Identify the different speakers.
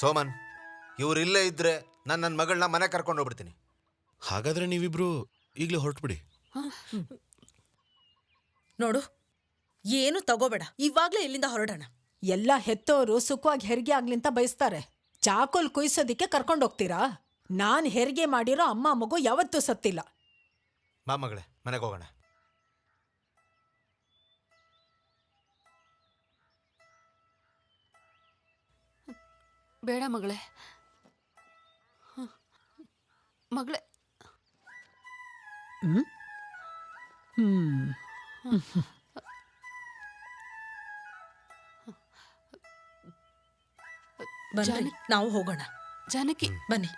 Speaker 1: ಸೋಮನ್, ಇವ್ರಿಲ್ಲೇ ಇದ್ರೆ ನಾನು ನನ್ನ ಮಗಳನ್ನ ಮನೆ ಕರ್ಕೊಂಡು ಹೋಗ್ಬಿಡ್ತೀನಿ.
Speaker 2: ಹಾಗಾದ್ರೆ ನೀವಿಬ್ರು ಈಗಲೇ ಹೊರಟ್ಬಿಡಿ.
Speaker 3: ನೋಡು, ಏನು ತಗೋಬೇಡ, ಇವಾಗ್ಲೇ ಇಲ್ಲಿಂದ ಹೊರಡೋಣ.
Speaker 4: ಎಲ್ಲ ಹೆತ್ತೋರು ಸುಖವಾಗಿ ಹೆರಿಗೆ ಆಗ್ಲಿಂತ ಬಯಸ್ತಾರೆ. ಚಾಕೋಲ್ ಕುಯ್ಸೋದಿಕ್ಕೆ ಕರ್ಕೊಂಡೋಗ್ತೀರಾ? ನಾನ್ ಹೆರಿಗೆ ಮಾಡಿರೋ ಅಮ್ಮ ಮಗು ಯಾವತ್ತೂ ಸತ್ತಿಲ್ಲ.
Speaker 1: ಬಾ ಮಗಳೇ, ಮನೆಗೆ ಹೋಗೋಣ.
Speaker 5: ಬೇಡ ಮಗಳೇ, ಮಗಳೇ.
Speaker 3: ಬನ್ನಿ, ನಾವು ಹೋಗೋಣ.
Speaker 5: ಜಾನಕಿ,
Speaker 3: ಬನ್ನಿ.